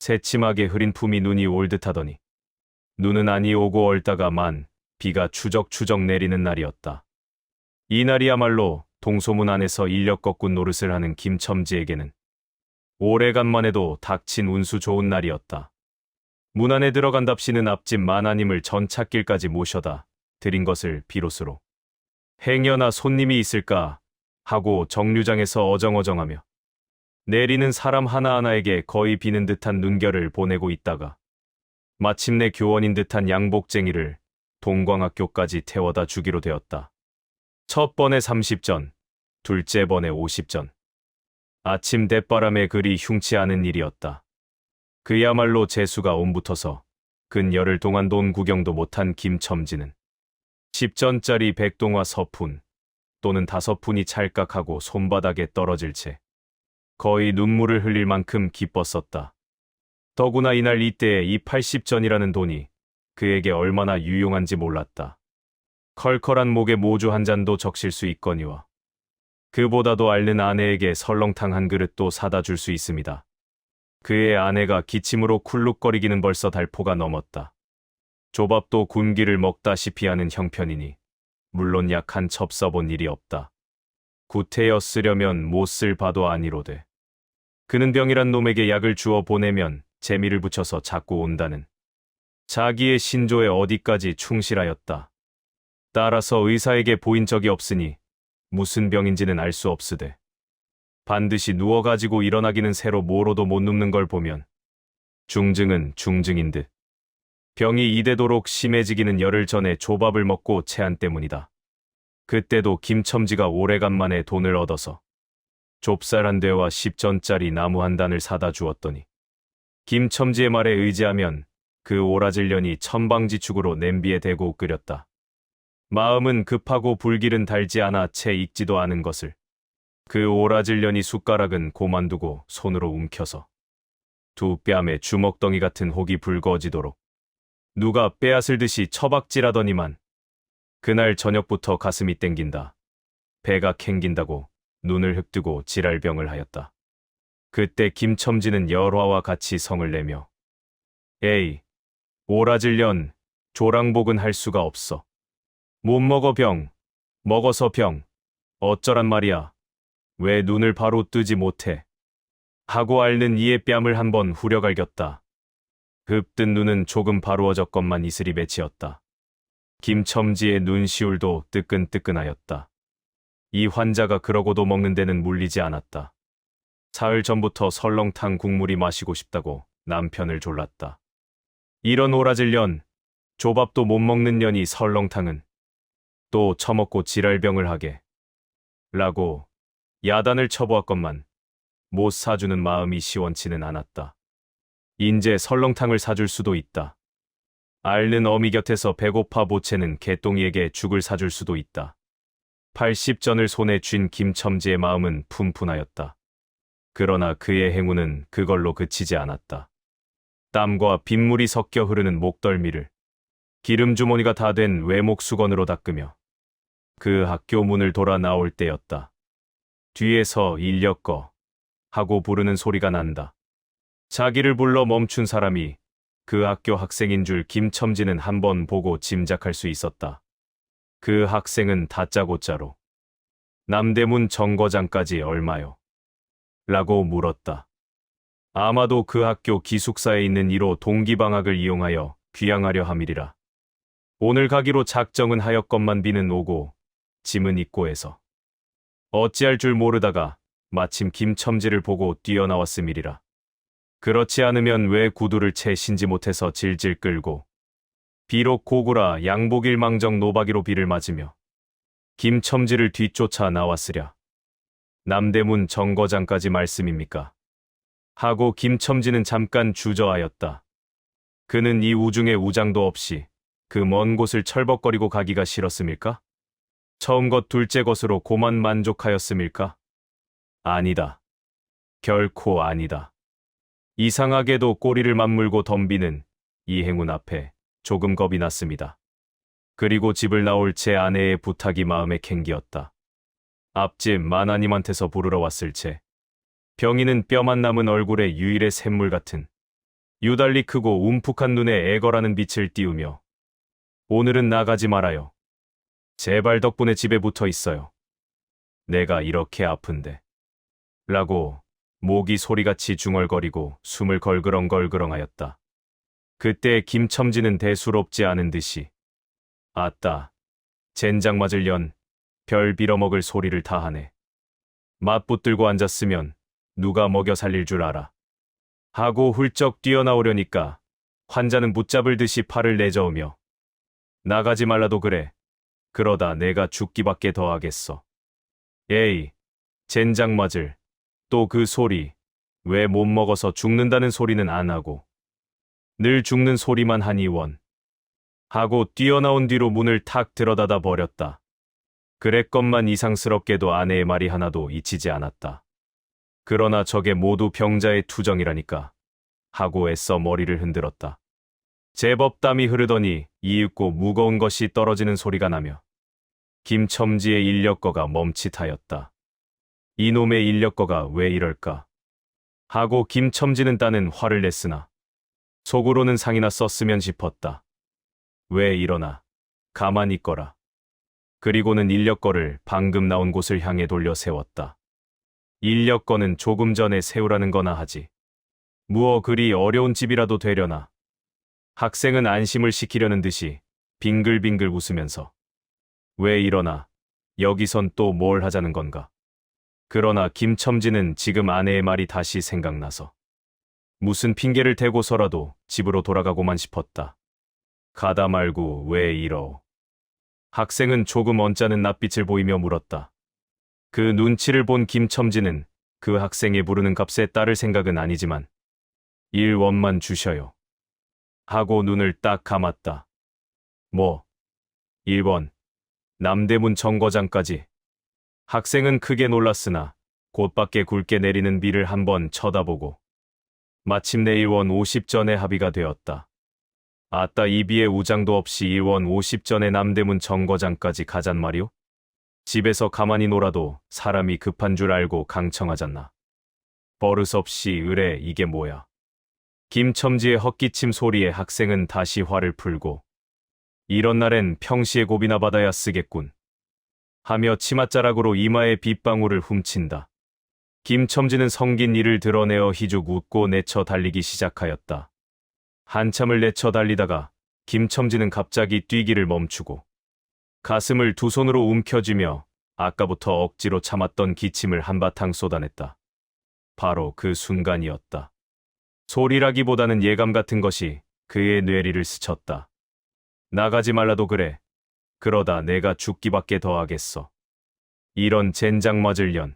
새침하게 흐린 품이 눈이 올 듯하더니 눈은 아니 오고 얼다가만 비가 추적추적 내리는 날이었다. 이날이야말로 동소문 안에서 인력 거꾼 노릇을 하는 김첨지에게는 오래간만에도 닥친 운수 좋은 날이었다. 문 안에 들어간답시는 앞집 마나님을 전찻길까지 모셔다 드린 것을 비로소로 행여나 손님이 있을까 하고 정류장에서 어정어정하며 내리는 사람 하나하나에게 거의 비는 듯한 눈결을 보내고 있다가 마침내 교원인 듯한 양복쟁이를 동광학교까지 태워다 주기로 되었다. 첫 번에 30전, 둘째 번에 50전. 아침 대바람에 그리 흉치 않은 일이었다. 그야말로 재수가 옴붙어서 근 열흘 동안 돈 구경도 못한 김첨지는 10전짜리 백동화 서푼 또는 5푼이 찰깍하고 손바닥에 떨어질 채 거의 눈물을 흘릴 만큼 기뻤었다. 더구나 이날 이때에 이 80전이라는 돈이 그에게 얼마나 유용한지 몰랐다. 컬컬한 목에 모주 한 잔도 적실 수 있거니와 그보다도 앓는 아내에게 설렁탕 한 그릇도 사다 줄 수 있습니다. 그의 아내가 기침으로 쿨룩거리기는 벌써 달포가 넘었다. 조밥도 군기를 먹다시피 하는 형편이니 물론 약 한 첩 써본 일이 없다. 구태여 쓰려면 못 쓸 바도 아니로되 그는 병이란 놈에게 약을 주어 보내면 재미를 붙여서 자꾸 온다는 자기의 신조에 어디까지 충실하였다. 따라서 의사에게 보인 적이 없으니 무슨 병인지는 알 수 없으되 반드시 누워가지고 일어나기는 새로 뭐로도 못 눕는 걸 보면 중증은 중증인 듯 병이 이대도록 심해지기는 열흘 전에 조밥을 먹고 체한 때문이다. 그때도 김첨지가 오래간만에 돈을 얻어서 좁쌀 한 대와 10전짜리 나무 한 단을 사다 주었더니 김첨지의 말에 의지하면 그 오라질년이 천방지축으로 냄비에 대고 끓였다. 마음은 급하고 불길은 달지 않아 채 익지도 않은 것을 그 오라질년이 숟가락은 고만두고 손으로 움켜서 두 뺨에 주먹덩이 같은 혹이 붉어지도록 누가 빼앗을 듯이 처박질하더니만 그날 저녁부터 가슴이 땡긴다. 배가 캥긴다고 눈을 흡뜨고 지랄병을 하였다. 그때 김첨지는 열화와 같이 성을 내며 에이, 오라질년, 조랑복은 할 수가 없어. 못 먹어 병, 먹어서 병, 어쩌란 말이야. 왜 눈을 바로 뜨지 못해? 하고 앓는 이의 뺨을 한번 후려갈겼다. 흡뜬 눈은 조금 바루어졌건만 이슬이 맺히었다. 김첨지의 눈시울도 뜨끈뜨끈하였다. 이 환자가 그러고도 먹는 데는 물리지 않았다. 사흘 전부터 설렁탕 국물이 마시고 싶다고 남편을 졸랐다. 이런 오라질년, 조밥도 못 먹는 년이 설렁탕은 또 처먹고 지랄병을 하게 라고 야단을 쳐보았건만 못 사주는 마음이 시원치는 않았다. 인제 설렁탕을 사줄 수도 있다. 앓는 어미 곁에서 배고파 보채는 개똥이에게 죽을 사줄 수도 있다. 80전을 손에 쥔 김첨지의 마음은 푼푼하였다. 그러나 그의 행운은 그걸로 그치지 않았다. 땀과 빗물이 섞여 흐르는 목덜미를 기름주머니가 다 된 외목 수건으로 닦으며 그 학교 문을 돌아 나올 때였다. 뒤에서 인력거 하고 부르는 소리가 난다. 자기를 불러 멈춘 사람이 그 학교 학생인 줄 김첨지는 한번 보고 짐작할 수 있었다. 그 학생은 다짜고짜로 남대문 정거장까지 얼마요? 라고 물었다. 아마도 그 학교 기숙사에 있는 1호 동기방학을 이용하여 귀향하려 함이리라. 오늘 가기로 작정은 하였건만 비는 오고 짐은 있고 해서 어찌할 줄 모르다가 마침 김첨지를 보고 뛰어나왔음이리라. 그렇지 않으면 왜 구두를 채 신지 못해서 질질 끌고 비록 고구라 양복일망정 노박이로 비를 맞으며 김첨지를 뒤쫓아 나왔으랴. 남대문 정거장까지 말씀입니까? 하고 김첨지는 잠깐 주저하였다. 그는 이 우중에 우장도 없이 그 먼 곳을 철벅거리고 가기가 싫었음일까? 처음 것 둘째 것으로 고만 만족하였음일까? 아니다. 결코 아니다. 이상하게도 꼬리를 맞물고 덤비는 이 행운 앞에 조금 겁이 났습니다. 그리고 집을 나올 제 아내의 부탁이 마음에 캥기었다. 앞집 마나님한테서 부르러 왔을 채 병이는 뼈만 남은 얼굴에 유일의 샘물 같은 유달리 크고 움푹한 눈에 애걸하는 빛을 띄우며 오늘은 나가지 말아요. 제발 덕분에 집에 붙어 있어요. 내가 이렇게 아픈데. 라고 목이 소리같이 중얼거리고 숨을 걸그렁걸그렁하였다. 그때 김첨지는 대수롭지 않은 듯이 아따, 젠장 맞을 년, 별 빌어먹을 소리를 다 하네. 맞붙들고 앉았으면 누가 먹여 살릴 줄 알아. 하고 훌쩍 뛰어나오려니까 환자는 붙잡을 듯이 팔을 내저으며 나가지 말라도 그래. 그러다 내가 죽기밖에 더 하겠어. 에이, 젠장 맞을. 또 그 소리. 왜 못 먹어서 죽는다는 소리는 안 하고. 늘 죽는 소리만 하니 원. 하고 뛰어나온 뒤로 문을 탁 들어닫아 버렸다. 그랬건만 이상스럽게도 아내의 말이 하나도 잊히지 않았다. 그러나 저게 모두 병자의 투정이라니까. 하고 애써 머리를 흔들었다. 제법 땀이 흐르더니 이윽고 무거운 것이 떨어지는 소리가 나며 김첨지의 인력거가 멈칫하였다. 이놈의 인력거가 왜 이럴까? 하고 김첨지는 따는 화를 냈으나 속으로는 상이나 썼으면 싶었다. 왜 이러나? 가만히 있거라. 그리고는 인력거를 방금 나온 곳을 향해 돌려 세웠다. 인력거는 조금 전에 세우라는 거나 하지. 무어 그리 어려운 집이라도 되려나. 학생은 안심을 시키려는 듯이 빙글빙글 웃으면서 왜 이러나? 여기선 또 뭘 하자는 건가? 그러나 김첨지는 지금 아내의 말이 다시 생각나서 무슨 핑계를 대고서라도 집으로 돌아가고만 싶었다. 가다 말고 왜 이러? 학생은 조금 언짢은 낯빛을 보이며 물었다. 그 눈치를 본 김첨지는 그 학생의 부르는 값에 따를 생각은 아니지만 1원만 주셔요. 하고 눈을 딱 감았다. 뭐? 1원. 남대문 정거장까지. 학생은 크게 놀랐으나 곧밖에 굵게 내리는 비를 한번 쳐다보고 마침내 1원 50전에 합의가 되었다. 아따 이 비에 우장도 없이 1원 50전에 남대문 정거장까지 가잔 말이오? 집에서 가만히 놀아도 사람이 급한 줄 알고 강청하잖나. 버릇없이 의뢰 이게 뭐야. 김첨지의 헛기침 소리에 학생은 다시 화를 풀고 이런 날엔 평시에 고비나 받아야 쓰겠군. 하며 치맛자락으로 이마의 빗방울을 훔친다. 김첨지는 성긴 이를 드러내어 희죽 웃고 내쳐 달리기 시작하였다. 한참을 내쳐 달리다가 김첨지는 갑자기 뛰기를 멈추고 가슴을 두 손으로 움켜쥐며 아까부터 억지로 참았던 기침을 한바탕 쏟아냈다. 바로 그 순간이었다. 소리라기보다는 예감 같은 것이 그의 뇌리를 스쳤다. 나가지 말라도 그래. 그러다 내가 죽기밖에 더 하겠어. 이런 젠장 맞을 년.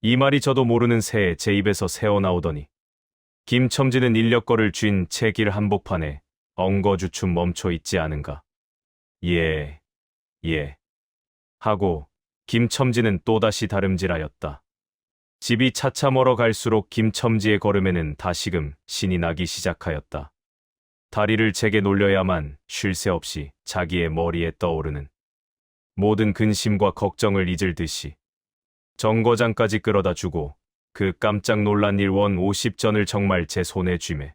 이 말이 저도 모르는 새에 제 입에서 새어나오더니 김첨지는 인력거를 쥔 채길 한복판에 엉거주춤 멈춰 있지 않은가. 예. 하고 김첨지는 또다시 다름질하였다. 집이 차차 멀어 갈수록 김첨지의 걸음에는 다시금 신이 나기 시작하였다. 다리를 제게 놀려야만 쉴 새 없이 자기의 머리에 떠오르는 모든 근심과 걱정을 잊을 듯이 정거장까지 끌어다 주고 그 깜짝 놀란 1원 50전을 정말 제 손에 쥐매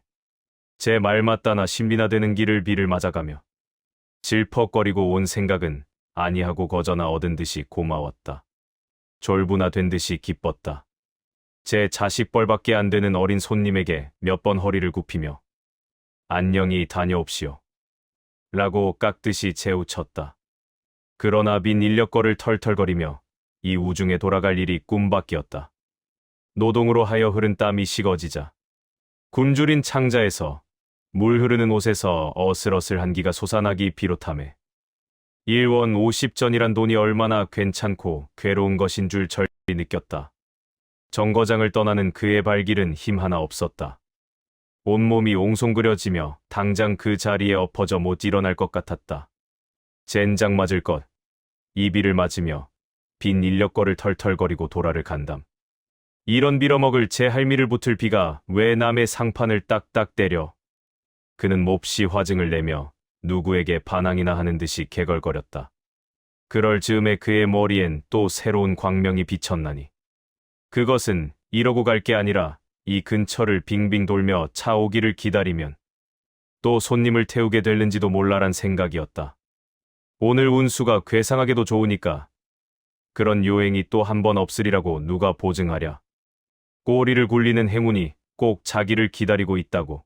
제 말 맞다나 신비나 되는 길을 비를 맞아가며 질퍽거리고 온 생각은 아니하고 거저나 얻은 듯이 고마웠다. 졸부나 된 듯이 기뻤다. 제 자식벌밖에 안 되는 어린 손님에게 몇 번 허리를 굽히며 안녕히 다녀옵시오. 라고 깍듯이 재우쳤다. 그러나 빈 인력거를 털털거리며 이 우중에 돌아갈 일이 꿈밖이었다. 노동으로 하여 흐른 땀이 식어지자 굶주린 창자에서 물 흐르는 옷에서 어슬어슬 한기가 솟아나기 비롯하며 1원 50전이란 돈이 얼마나 괜찮고 괴로운 것인 줄 절리 느꼈다. 정거장을 떠나는 그의 발길은 힘 하나 없었다. 온몸이 옹송그려지며 당장 그 자리에 엎어져 못 일어날 것 같았다. 젠장 맞을 것. 이 비를 맞으며 빈 인력거를 털털거리고 도라를 간담. 이런 빌어먹을 제 할미를 붙을 비가 왜 남의 상판을 딱딱 때려. 그는 몹시 화증을 내며 누구에게 반항이나 하는 듯이 개걸거렸다. 그럴 즈음에 그의 머리엔 또 새로운 광명이 비쳤나니 그것은 이러고 갈 게 아니라 이 근처를 빙빙 돌며 차 오기를 기다리면 또 손님을 태우게 될는지도 몰라란 생각이었다. 오늘 운수가 괴상하게도 좋으니까 그런 요행이 또 한 번 없으리라고 누가 보증하랴. 꼬리를 굴리는 행운이 꼭 자기를 기다리고 있다고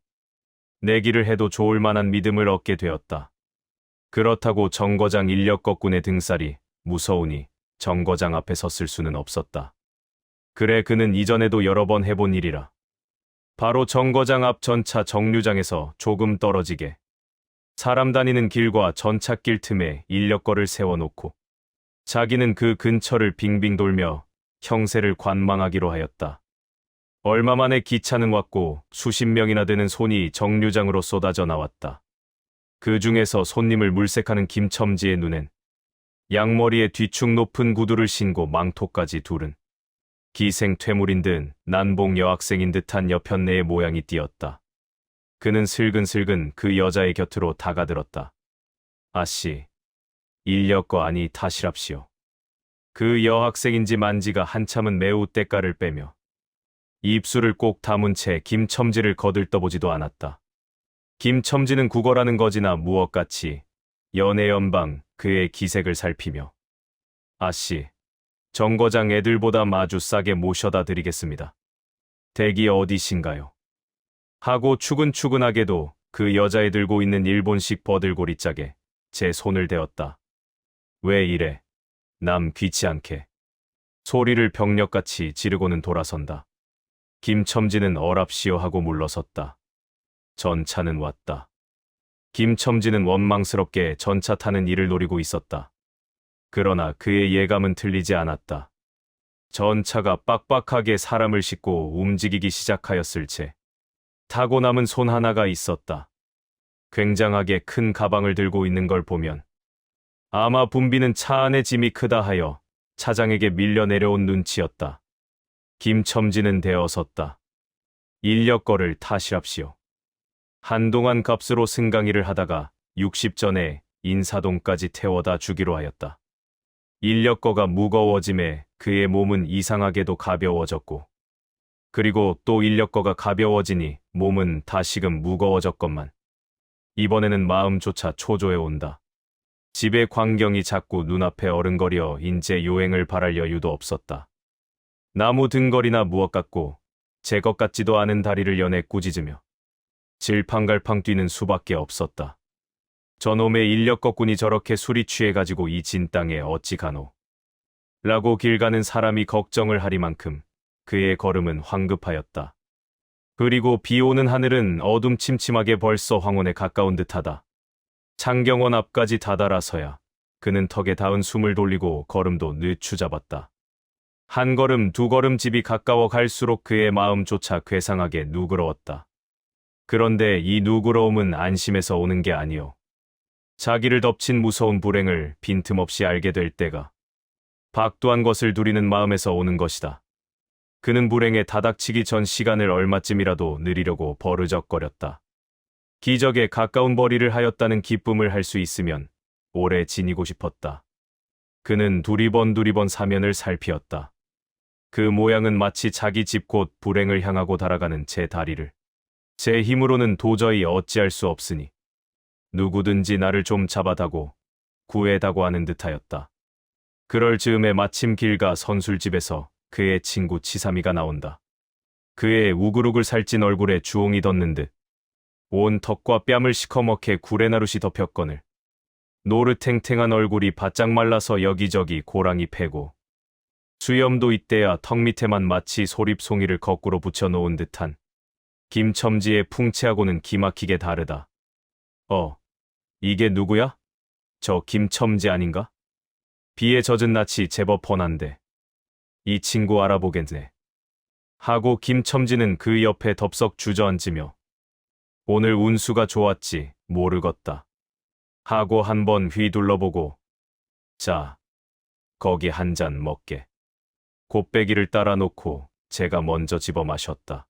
내기를 해도 좋을 만한 믿음을 얻게 되었다. 그렇다고 정거장 인력거꾼의 등살이 무서우니 정거장 앞에 섰을 수는 없었다. 그래 그는 이전에도 여러 번 해본 일이라. 바로 정거장 앞 전차 정류장에서 조금 떨어지게 사람 다니는 길과 전찻길 틈에 인력거를 세워놓고 자기는 그 근처를 빙빙 돌며 형세를 관망하기로 하였다. 얼마 만에 기차는 왔고 수십 명이나 되는 손이 정류장으로 쏟아져 나왔다. 그 중에서 손님을 물색하는 김첨지의 눈엔 양머리에 뒤축 높은 구두를 신고 망토까지 두른 기생퇴물인 듯 난봉 여학생인 듯한 여편네의 모양이 띄었다. 그는 슬근슬근 그 여자의 곁으로 다가들었다. 아씨, 인력거 아니 탓이랍시오. 그 여학생인지 만지가 한참은 매우 때깔을 빼며 입술을 꼭 다문 채 김첨지를 거들떠보지도 않았다. 김첨지는 구걸하는 거지나 무엇같이 연애연방 그의 기색을 살피며 아씨, 정거장 애들보다 마주 싸게 모셔다 드리겠습니다. 댁이 어디신가요? 하고 추근추근하게도 그 여자애 들고 있는 일본식 버들고리 짝에 제 손을 대었다. 왜 이래? 남 귀치 않게. 소리를 병력같이 지르고는 돌아선다. 김첨지는 어랍시오 하고 물러섰다. 전차는 왔다. 김첨지는 원망스럽게 전차 타는 이를 노리고 있었다. 그러나 그의 예감은 틀리지 않았다. 전차가 빡빡하게 사람을 싣고 움직이기 시작하였을 채 타고 남은 손 하나가 있었다. 굉장하게 큰 가방을 들고 있는 걸 보면 아마 붐비는 차 안의 짐이 크다 하여 차장에게 밀려 내려온 눈치였다. 김첨지는 대어섰다. 인력거를 타시랍시오. 한동안 값으로 승강이를 하다가 60전에 인사동까지 태워다 주기로 하였다. 인력거가 무거워짐에 그의 몸은 이상하게도 가벼워졌고 그리고 또 인력거가 가벼워지니 몸은 다시금 무거워졌건만 이번에는 마음조차 초조해 온다. 집의 광경이 자꾸 눈앞에 어른거려 인제 요행을 바랄 여유도 없었다. 나무 등걸이나 무엇 같고 제 것 같지도 않은 다리를 연해 꾸짖으며 질팡갈팡 뛰는 수밖에 없었다. 저놈의 인력거꾼이 저렇게 술이 취해가지고 이 진 땅에 어찌 가노? 라고 길 가는 사람이 걱정을 하리만큼 그의 걸음은 황급하였다. 그리고 비 오는 하늘은 어둠침침하게 벌써 황혼에 가까운 듯하다. 창경원 앞까지 다다라서야 그는 턱에 닿은 숨을 돌리고 걸음도 늦추잡았다. 한 걸음 두 걸음 집이 가까워 갈수록 그의 마음조차 괴상하게 누그러웠다. 그런데 이 누그러움은 안심해서 오는 게 아니오. 자기를 덮친 무서운 불행을 빈틈없이 알게 될 때가 박두한 것을 두리는 마음에서 오는 것이다. 그는 불행에 다닥치기 전 시간을 얼마쯤이라도 느리려고 버르적거렸다. 기적에 가까운 벌이를 하였다는 기쁨을 할 수 있으면 오래 지니고 싶었다. 그는 두리번 사면을 살피었다. 그 모양은 마치 자기 집 곧 불행을 향하고 달아가는 제 다리를 제 힘으로는 도저히 어찌할 수 없으니 누구든지 나를 좀 잡아다고 구해다고 하는 듯하였다. 그럴 즈음에 마침 길가 선술집에서 그의 친구 치삼이가 나온다. 그의 우글우글 살찐 얼굴에 주홍이 덧는 듯 온 턱과 뺨을 시커멓게 구레나룻이 덮였거늘 노릇탱탱한 얼굴이 바짝 말라서 여기저기 고랑이 패고 수염도 이때야 턱 밑에만 마치 소립송이를 거꾸로 붙여놓은 듯한 김첨지의 풍채하고는 기막히게 다르다. 이게 누구야? 저 김첨지 아닌가? 비에 젖은 낯이 제법 훤한데 이 친구 알아보겠네. 하고 김첨지는 그 옆에 덥석 주저앉으며 오늘 운수가 좋았지 모르겠다. 하고 한번 휘둘러보고 자, 거기 한 잔 먹게. 곱배기를 따라 놓고 제가 먼저 집어 마셨다.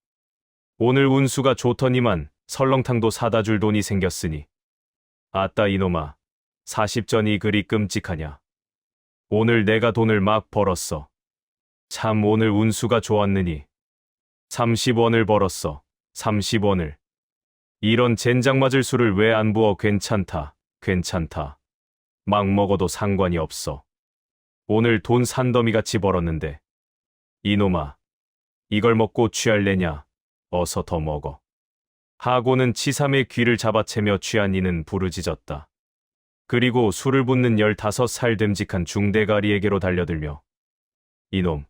오늘 운수가 좋더니만 설렁탕도 사다 줄 돈이 생겼으니 아따 이놈아 40전이 그리 끔찍하냐. 오늘 내가 돈을 막 벌었어. 참 오늘 운수가 좋았느니 30원을 벌었어. 30원을. 이런 젠장 맞을 술을 왜 안 부어? 괜찮다. 괜찮다. 막 먹어도 상관이 없어. 오늘 돈 산더미같이 벌었는데. 이놈아. 이걸 먹고 취할래냐? 어서 더 먹어. 하고는 치삼의 귀를 잡아채며 취한 이는 부르짖었다. 그리고 술을 붓는 15살 됨직한 중대가리에게로 달려들며 이놈,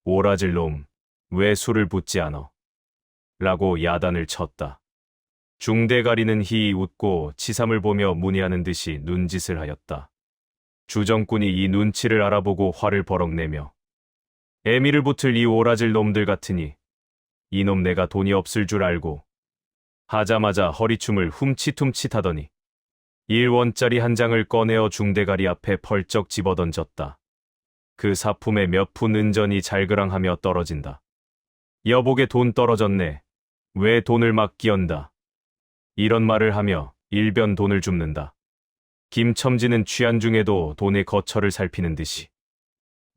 오라질 놈, 왜 술을 붓지 않어? 라고 야단을 쳤다. 중대가리는 희히 웃고 치삼을 보며 문의하는 듯이 눈짓을 하였다. 주정꾼이 이 눈치를 알아보고 화를 버럭 내며 애미를 붙을 이 오라질 놈들 같으니 이놈 내가 돈이 없을 줄 알고 하자마자 허리춤을 훔칫훔칫하더니 1원짜리 한 장을 꺼내어 중대가리 앞에 펄쩍 집어던졌다. 그 사품에 몇 푼 은전이 잘그랑하며 떨어진다. 여보게 돈 떨어졌네. 왜 돈을 막 끼얹다. 이런 말을 하며 일변 돈을 줍는다. 김첨지는 취한 중에도 돈의 거처를 살피는 듯이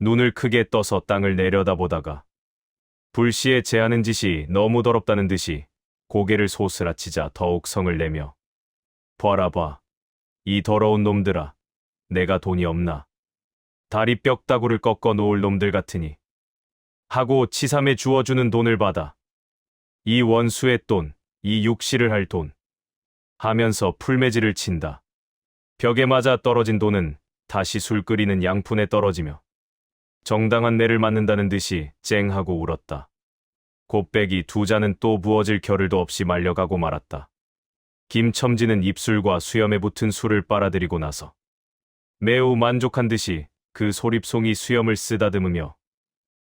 눈을 크게 떠서 땅을 내려다보다가 불시에 제하는 짓이 너무 더럽다는 듯이 고개를 소스라치자 더욱 성을 내며 봐라 봐. 이 더러운 놈들아. 내가 돈이 없나. 다리 뼈다구를 꺾어 놓을 놈들 같으니. 하고 치삼에 주어주는 돈을 받아. 이 원수의 돈, 이 육시를 할 돈. 하면서 풀매질을 친다. 벽에 맞아 떨어진 돈은 다시 술 끓이는 양푼에 떨어지며 정당한 매를 맞는다는 듯이 쨍하고 울었다. 곱빼기 2잔은 또 부어질 겨를도 없이 말려가고 말았다. 김첨지는 입술과 수염에 붙은 술을 빨아들이고 나서 매우 만족한 듯이 그 소립송이 수염을 쓰다듬으며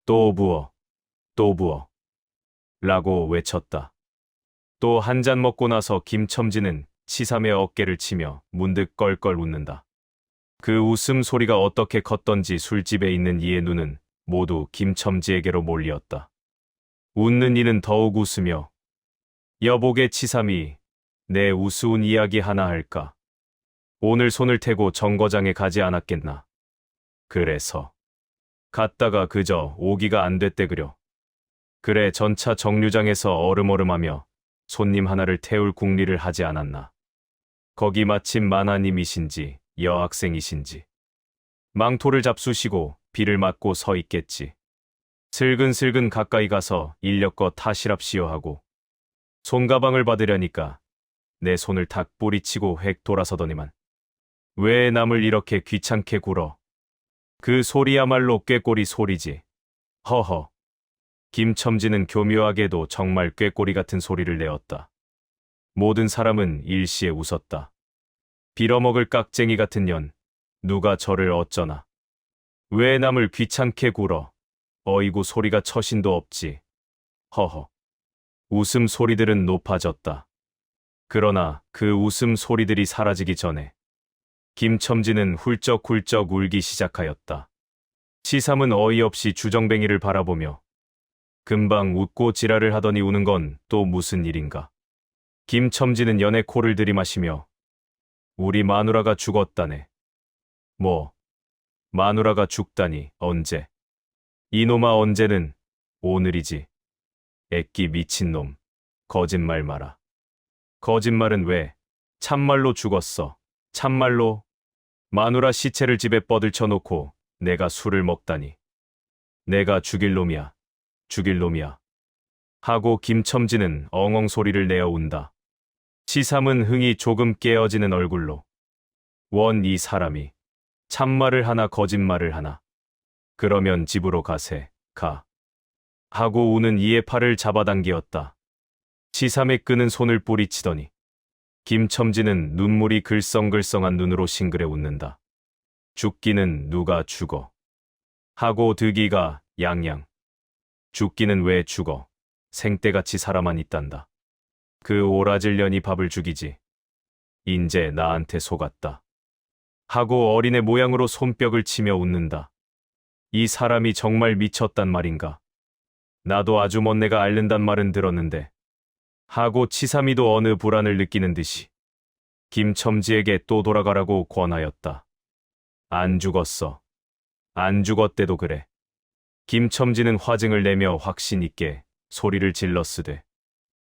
또 부어, 또 부어 라고 외쳤다. 또 한 잔 먹고 나서 김첨지는 치삼의 어깨를 치며 문득 껄껄 웃는다. 그 웃음 소리가 어떻게 컸던지 술집에 있는 이의 눈은 모두 김첨지에게로 몰리었다. 웃는 이는 더욱 웃으며 여보게 치삼이 내 우스운 이야기 하나 할까? 오늘 손을 태고 정거장에 가지 않았겠나? 그래서 갔다가 그저 오기가 안 됐대 그려. 그래 전차 정류장에서 얼음얼음하며 손님 하나를 태울 궁리를 하지 않았나? 거기 마침 만화님이신지 여학생이신지 망토를 잡수시고 비를 맞고 서 있겠지. 슬근슬근 가까이 가서 인력거 타시랍시오 하고 손가방을 받으려니까 내 손을 탁 뿌리치고 획 돌아서더니만 왜 남을 이렇게 귀찮게 굴어. 그 소리야말로 꾀꼬리 소리지. 허허. 김첨지는 교묘하게도 정말 꾀꼬리 같은 소리를 내었다. 모든 사람은 일시에 웃었다. 빌어먹을 깍쟁이 같은 년, 누가 저를 어쩌나. 왜 남을 귀찮게 굴어. 어이구 소리가 처신도 없지. 허허. 웃음 소리들은 높아졌다. 그러나 그 웃음 소리들이 사라지기 전에 김첨지는 훌쩍훌쩍 울기 시작하였다. 치삼은 어이없이 주정뱅이를 바라보며 금방 웃고 지랄을 하더니 우는 건 또 무슨 일인가. 김첨지는 연애 코를 들이마시며 우리 마누라가 죽었다네. 뭐, 마누라가 죽다니 언제? 이놈아 언제는 오늘이지. 애끼 미친놈. 거짓말 마라. 거짓말은 왜? 참말로 죽었어. 참말로. 마누라 시체를 집에 뻗을쳐 놓고 내가 술을 먹다니. 내가 죽일 놈이야. 죽일 놈이야. 하고 김첨지는 엉엉 소리를 내어 운다. 치삼은 흥이 조금 깨어지는 얼굴로 원 이 사람이 참말을 하나 거짓말을 하나. 그러면 집으로 가세. 가. 하고 우는 이의 팔을 잡아당기었다. 치삼의 끄는 손을 뿌리치더니 김첨지는 눈물이 글썽글썽한 눈으로 싱그레 웃는다. 죽기는 누가 죽어. 하고 득이가 양양. 죽기는 왜 죽어. 생때같이 살아만 있단다. 그 오라질 년이 밥을 죽이지. 인제 나한테 속았다. 하고 어린애 모양으로 손뼉을 치며 웃는다. 이 사람이 정말 미쳤단 말인가. 나도 아주 멋내가 앓는단 말은 들었는데. 하고 치삼이도 어느 불안을 느끼는 듯이 김첨지에게 또 돌아가라고 권하였다. 안 죽었어. 안 죽었대도 그래. 김첨지는 화증을 내며 확신 있게 소리를 질렀으되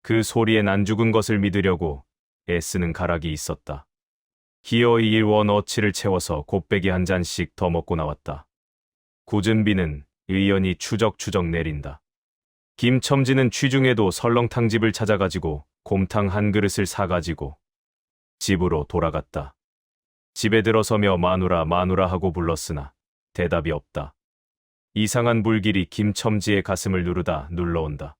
그 소리엔 안 죽은 것을 믿으려고 애쓰는 가락이 있었다. 기어이 일원 어치를 채워서 곱배기 한 잔씩 더 먹고 나왔다. 굳은 비는 의연히 추적추적 내린다. 김첨지는 취중에도 설렁탕집을 찾아가지고 곰탕 한 그릇을 사가지고 집으로 돌아갔다. 집에 들어서며 마누라 마누라 하고 불렀으나 대답이 없다. 이상한 불길이 김첨지의 가슴을 누르다 눌러온다.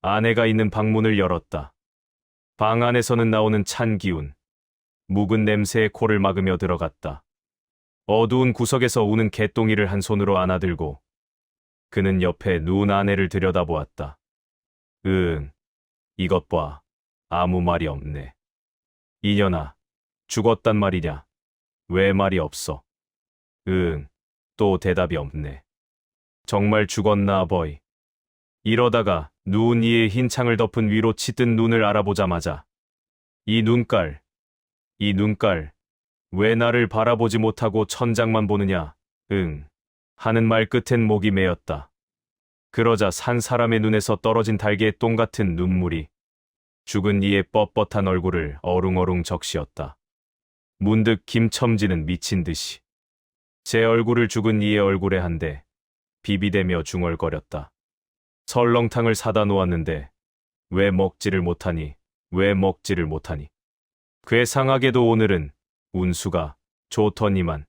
아내가 있는 방문을 열었다. 방 안에서는 나오는 찬 기운, 묵은 냄새에 코를 막으며 들어갔다. 어두운 구석에서 우는 개똥이를 한 손으로 안아들고 그는 옆에 누운 아내를 들여다보았다. 이것 봐. 아무 말이 없네. 이년아, 죽었단 말이냐? 왜 말이 없어? 또 대답이 없네. 정말 죽었나, 아버이? 이러다가 누운 이의 흰 창을 덮은 위로 치뜬 눈을 알아보자마자 이 눈깔, 왜 나를 바라보지 못하고 천장만 보느냐? 하는 말 끝엔 목이 메었다. 그러자 산 사람의 눈에서 떨어진 달개의 똥 같은 눈물이 죽은 이의 뻣뻣한 얼굴을 어룽어룽 적시었다. 문득 김첨지는 미친 듯이 제 얼굴을 죽은 이의 얼굴에 한 대 비비대며 중얼거렸다. 설렁탕을 사다 놓았는데 왜 먹지를 못하니? 괴상하게도 오늘은 운수가 좋더니만